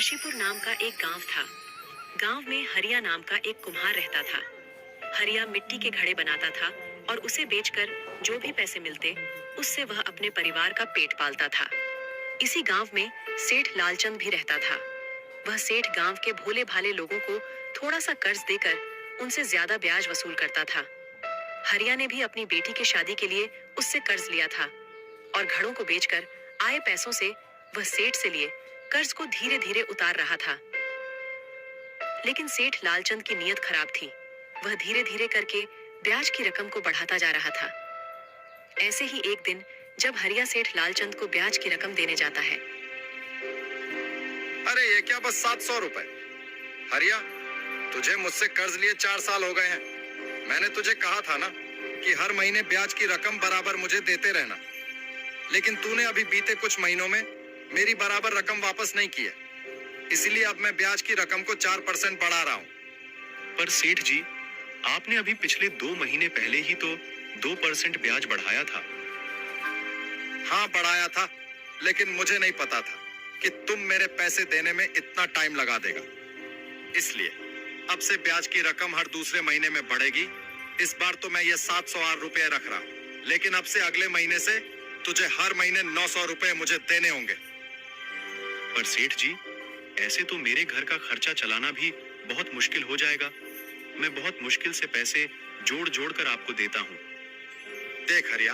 काशीपुर नाम का एक गांव था। गांव में हरिया नाम का एक कुम्हार रहता था। हरिया मिट्टी के घड़े बनाता था और उसे बेचकर जो भी पैसे मिलते उससे वह अपने परिवार का पेट पालता था। इसी गांव में सेठ लालचंद भी रहता था। वह सेठ गांव के भोले भाले लोगों को थोड़ा सा कर्ज देकर उनसे ज्यादा ब्याज वसूल करता था। हरिया ने भी अपनी बेटी की शादी के लिए उससे कर्ज लिया था और घड़ों को बेचकर आए पैसों से वह सेठ से लिए कर्ज को धीरे धीरे उतार रहा था। लेकिन सेठ लालचंद की नीयत खराब थी। वह धीरे धीरे करके ब्याज की रकम को बढ़ाता जा रहा था। ऐसे ही एक दिन जब हरिया सेठ लालचंद को ब्याज की रकम देने जाता है। अरे ये क्या, बस 700 रुपए? हरिया, तुझे मुझसे कर्ज लिए 4 साल हो गए हैं। मैंने तुझे कहा था ना कि हर महीने ब्याज की रकम बराबर मुझे देते रहना, लेकिन तूने अभी बीते कुछ महीनों में मेरी बराबर रकम वापस नहीं की है। इसलिए अब मैं ब्याज की रकम को 4% बढ़ा रहा हूँ। पर सेठ जी, आपने अभी पिछले 2 महीने पहले ही तो 2% ब्याज बढ़ाया था। हाँ बढ़ाया था, लेकिन मुझे नहीं पता था कि तुम मेरे पैसे देने में इतना टाइम लगा देगा। इसलिए अब से ब्याज की रकम हर दूसरे महीने में बढ़ेगी। इस बार तो मैं ये 708 रुपए रख रहा हूँ, लेकिन अब से अगले महीने से तुझे हर महीने 900 रुपए मुझे देने होंगे। पर सेठ जी, ऐसे तो मेरे घर का खर्चा चलाना भी बहुत मुश्किल हो जाएगा। मैं बहुत मुश्किल से पैसे जोड़ जोड़ कर आपको देता हूँ। देख हरिया,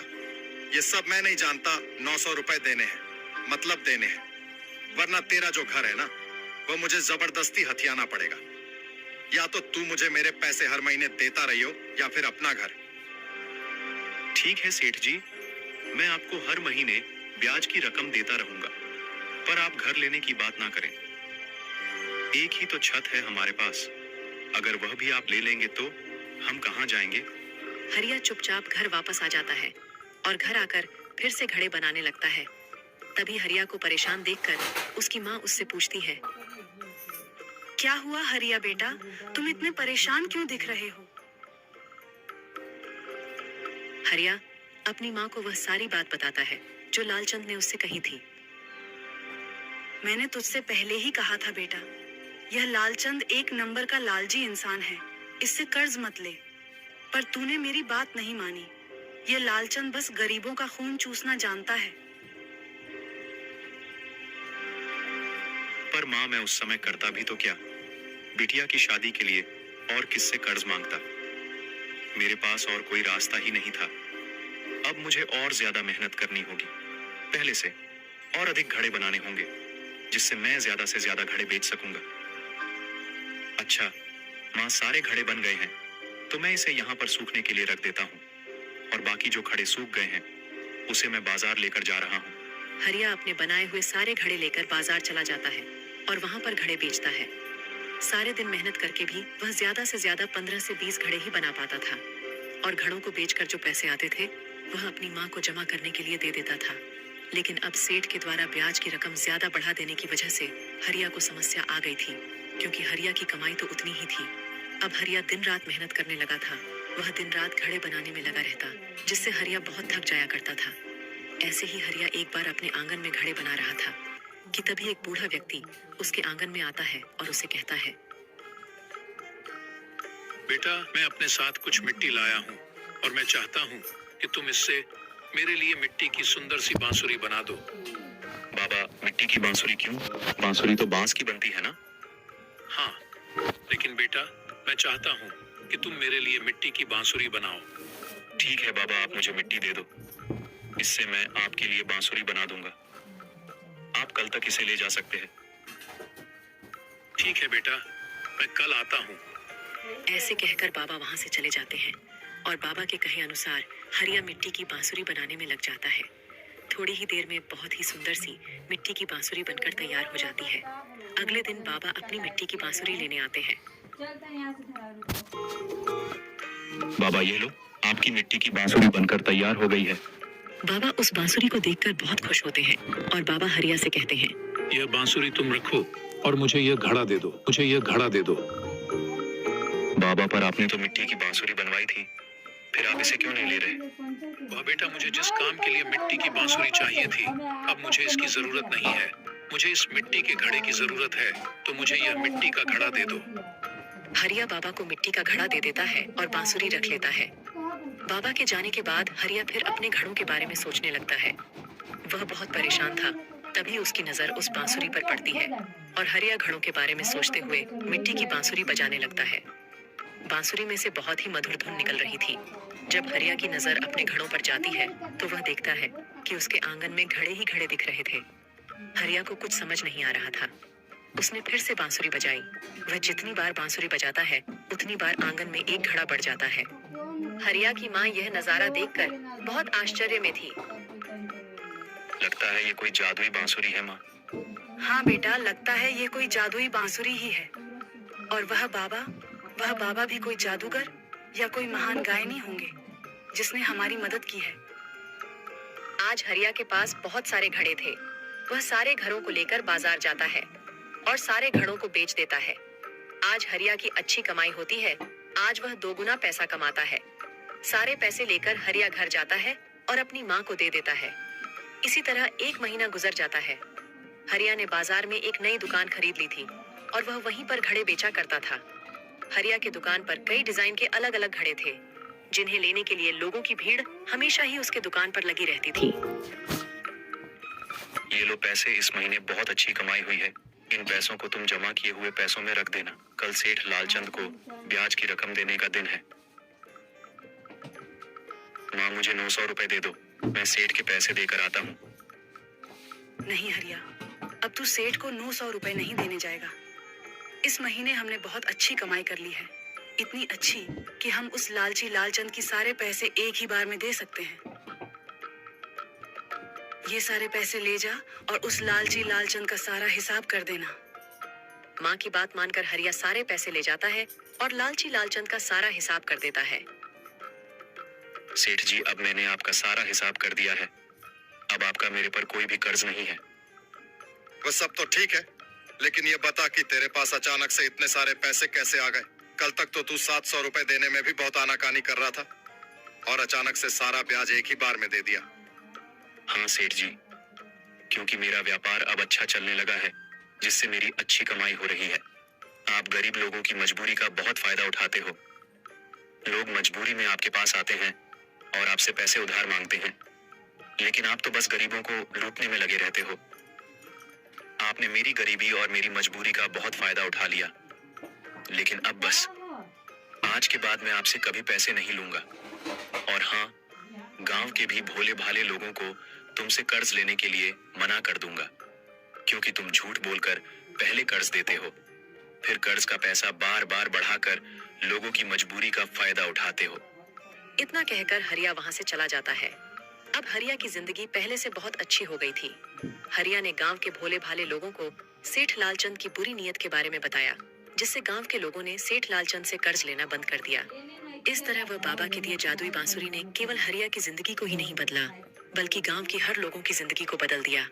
ये सब मैं नहीं जानता 900 रुपए देने हैं, मतलब देने हैं, वरना तेरा जो घर है ना, वो मुझे जबरदस्ती हथियाना पड़ेगा। या तो तू मुझे मेरे पैसे हर महीने देता रही हो या फिर अपना घर। ठीक है सेठ जी, मैं आपको हर महीने ब्याज की रकम देता रहूंगा, पर आप घर लेने की बात ना करें। एक ही तो छत है हमारे पास, अगर वह भी आप ले लेंगे तो हम कहाँ जाएंगे? हरिया चुपचाप घर वापस आ जाता है और घर आकर फिर से घड़े बनाने लगता है। तभी हरिया को परेशान देखकर उसकी माँ उससे पूछती है, क्या हुआ हरिया बेटा, तुम इतने परेशान क्यों दिख रहे हो? हरिया अपनी माँ को वह सारी बात बताता है जो लालचंद ने उससे कही थी। मैंने तुझसे पहले ही कहा था बेटा, यह लालचंद एक नंबर का लालची इंसान है, इससे कर्ज मत ले। पर तूने मेरी बात नहीं मानी। यह लालचंद बस गरीबों का खून चूसना जानता है। पर माँ, मैं उस समय करता भी तो क्या? बिटिया की शादी के लिए और किससे कर्ज मांगता? मेरे पास और कोई रास्ता ही नहीं था। अब मुझे और ज्यादा मेहनत करनी होगी, पहले से और अधिक घड़े बनाने होंगे, जिससे मैं ज्यादा से ज्यादा घड़े बेच सकूंगा। अच्छा माँ, सारे घड़े बन गए हैं तो मैं इसे यहाँ पर सूखने के लिए रख देता हूँ, और बाकी जो घड़े सूख गए हैं उसे मैं बाजार लेकर जा रहा हूँ। हरिया अपने बनाए हुए सारे घड़े लेकर बाजार चला जाता है और वहां पर घड़े बेचता है। सारे दिन मेहनत करके भी वह ज्यादा से ज्यादा 15 से 20 घड़े ही बना पाता था, और घड़ों को बेचकर जो पैसे आते थे वह अपनी माँ को जमा करने के लिए दे देता था। लेकिन अब सेठ के द्वारा ब्याज की रकम ज्यादा बढ़ा देने की वजह से हरिया को समस्या आ गई थी, क्योंकि हरिया की कमाई तो उतनी ही थी। अब हरिया दिन रात मेहनत करने लगा था। वह दिन रात घड़े बनाने में लगा रहता, जिससे हरिया बहुत थक जाया करता था। ऐसे ही हरिया एक बार अपने आंगन में घड़े बना रहा था कि तभी एक बूढ़ा व्यक्ति उसके आंगन में आता है और उसे कहता है, बेटा, मैं अपने साथ कुछ मिट्टी लाया हूँ और मैं चाहता हूँ कि तुम इससे मेरे लिए मिट्टी की सुंदर सी बांसुरी बना दो। बाबा, मिट्टी की बांसुरी क्यों? बांसुरी तो बांस की बनती है ना? हाँ, लेकिन बेटा, मैं चाहता हूँ कि तुम मेरे लिए मिट्टी की बांसुरी बनाओ। ठीक है बाबा, आप मुझे मिट्टी दे दो, इससे मैं आपके लिए बांसुरी बना दूंगा। आप कल तक इसे ले जा सकते हैं। ठीक है बेटा, मैं कल आता हूँ। ऐसे कहकर बाबा वहां से चले जाते हैं और बाबा के कहे अनुसार हरिया मिट्टी की बांसुरी बनाने में लग जाता है। थोड़ी ही देर में बहुत ही सुंदर सी मिट्टी की बांसुरी बनकर तैयार हो जाती है। अगले दिन बाबा अपनी मिट्टी की बांसुरी लेने आते हैं। बाबा, ये लो, आपकी मिट्टी की बांसुरी बनकर तैयार हो गई है। बाबा उस बांसुरी को देखकर बहुत खुश होते हैं और बाबा हरिया से कहते हैं, यह बांसुरी तुम रखो और मुझे यह घड़ा दे दो, मुझे यह घड़ा दे दो। बाबा, पर आपने तो मिट्टी की बांसुरी बनवाई थी, फिर आप इसे क्यों नहीं ले रहे? वह बेटा, मुझे जिस काम के लिए मिट्टी की बांसुरी चाहिए थी, अब मुझे इसकी जरूरत नहीं है। मुझे इस मिट्टी के घड़े की जरूरत है, तो मुझे यह मिट्टी का घड़ा दे दो। हरिया बाबा को मिट्टी का घड़ा दे देता है और बांसुरी रख लेता है। बाबा के जाने के बाद हरिया फिर अपने घड़ों के बारे में सोचने लगता है। वह बहुत परेशान था। तभी उसकी नजर उस बांसुरी पर पड़ती है और हरिया घड़ों के बारे में सोचते हुए मिट्टी की बांसुरी बजाने लगता है। बांसुरी में से बहुत ही मधुर धुन निकल रही थी। जब हरिया की नजर अपने घड़ों पर जाती है तो वह देखता है कि उसके आंगन में घड़े ही घड़े दिख रहे थे। हरिया को कुछ समझ नहीं आ रहा था। उसने फिर से बांसुरी बजाई। वह जितनी बार बांसुरी बजाता है उतनी बार आंगन में एक घड़ा बढ़ जाता है। हरिया की माँ यह नजारा देखकर बहुत आश्चर्य में थी। लगता है ये कोई जादुई बांसुरी है माँ। हाँ बेटा, लगता है ये कोई जादुई बांसुरी ही है। और वह बाबा भी कोई जादूगर या कोई महान गायनी होंगे जिसने हमारी मदद की है। आज हरिया के पास बहुत सारे घड़े थे। वह सारे घरों को लेकर बाजार जाता है और सारे घड़ों को बेच देता है। आज हरिया की अच्छी कमाई होती है। आज वह 2 गुना पैसा कमाता है। सारे पैसे लेकर हरिया घर जाता है और अपनी माँ को दे देता है। इसी तरह 1 महीना गुजर जाता है। हरिया ने बाजार में एक नई दुकान खरीद ली थी और वह वहीं पर घड़े बेचा करता था। हरिया की दुकान पर कई डिजाइन के अलग अलग घड़े थे, जिन्हें लेने के लिए लोगों की भीड़ हमेशा ही उसके दुकान पर लगी रहती थी। ये लो पैसे, इस महीने बहुत अच्छी कमाई हुई है। इन पैसों को तुम जमा किए हुए पैसों में रख देना। कल सेठ लालचंद को ब्याज की रकम देने का दिन है। माँ, मुझे 900 रुपए दे दो। मैं सेठ के पैसे देकर आता हूँ। नहीं हरिया, अब तू सेठ को 900 रुपए नहीं देने जाएगा। इस महीने हमने बहुत अच्छी कमाई कर ली है। इतनी अच्छी कि हम उस लालची लालचंद की सारे पैसे एक ही बार में दे सकते हैं। ये सारे पैसे ले जा और उस लालची लालचंद का सारा हिसाब कर देना। माँ की बात मानकर हरिया सारे पैसे ले जाता है और लालची लालचंद का सारा हिसाब कर देता है। सेठ जी, अब मैंने आपका सारा हिसाब कर दिया है। अब आपका मेरे पर कोई भी कर्ज नहीं है। वो सब तो ठीक है, लेकिन ये बता कि तेरे पास अचानक से इतने सारे पैसे कैसे आ गए? कल तक तो तू 700 रुपए देने में भी बहुत आनाकानी कर रहा था और अचानक से सारा ब्याज एक ही बार में दे दिया। हाँ सेठ जी, क्योंकि मेरा व्यापार अब अच्छा चलने लगा है, जिससे मेरी अच्छी कमाई हो रही है। आप गरीब लोगों की मजबूरी का बहुत फायदा उठाते हो। लोग मजबूरी में आपके पास आते हैं और आपसे पैसे उधार मांगते हैं, लेकिन आप तो बस गरीबों को लूटने में लगे रहते हो। आपने मेरी गरीबी और मेरी मजबूरी का बहुत फायदा उठा लिया, लेकिन अब बस आज के बाद मैं आपसे कभी पैसे नहीं लूंगा। और हाँ, गांव के भी भोले भाले लोगों को तुमसे कर्ज लेने के लिए मना कर दूंगा, क्योंकि तुम झूठ बोलकर पहले कर्ज देते हो, फिर कर्ज का पैसा बार बार बढ़ाकर लोगों की मजबूरी का फायदा उठाते हो। इतना कहकर हरिया वहां से चला जाता है। अब हरिया की जिंदगी पहले से बहुत अच्छी हो गई थी। हरिया ने गांव के भोले भाले लोगों को सेठ लालचंद की बुरी नीयत के बारे में बताया, जिससे गांव के लोगों ने सेठ लालचंद से कर्ज लेना बंद कर दिया। इस तरह वह बाबा के दिए जादुई बांसुरी ने केवल हरिया की जिंदगी को ही नहीं बदला, बल्कि गांव की हर लोगों की जिंदगी को बदल दिया।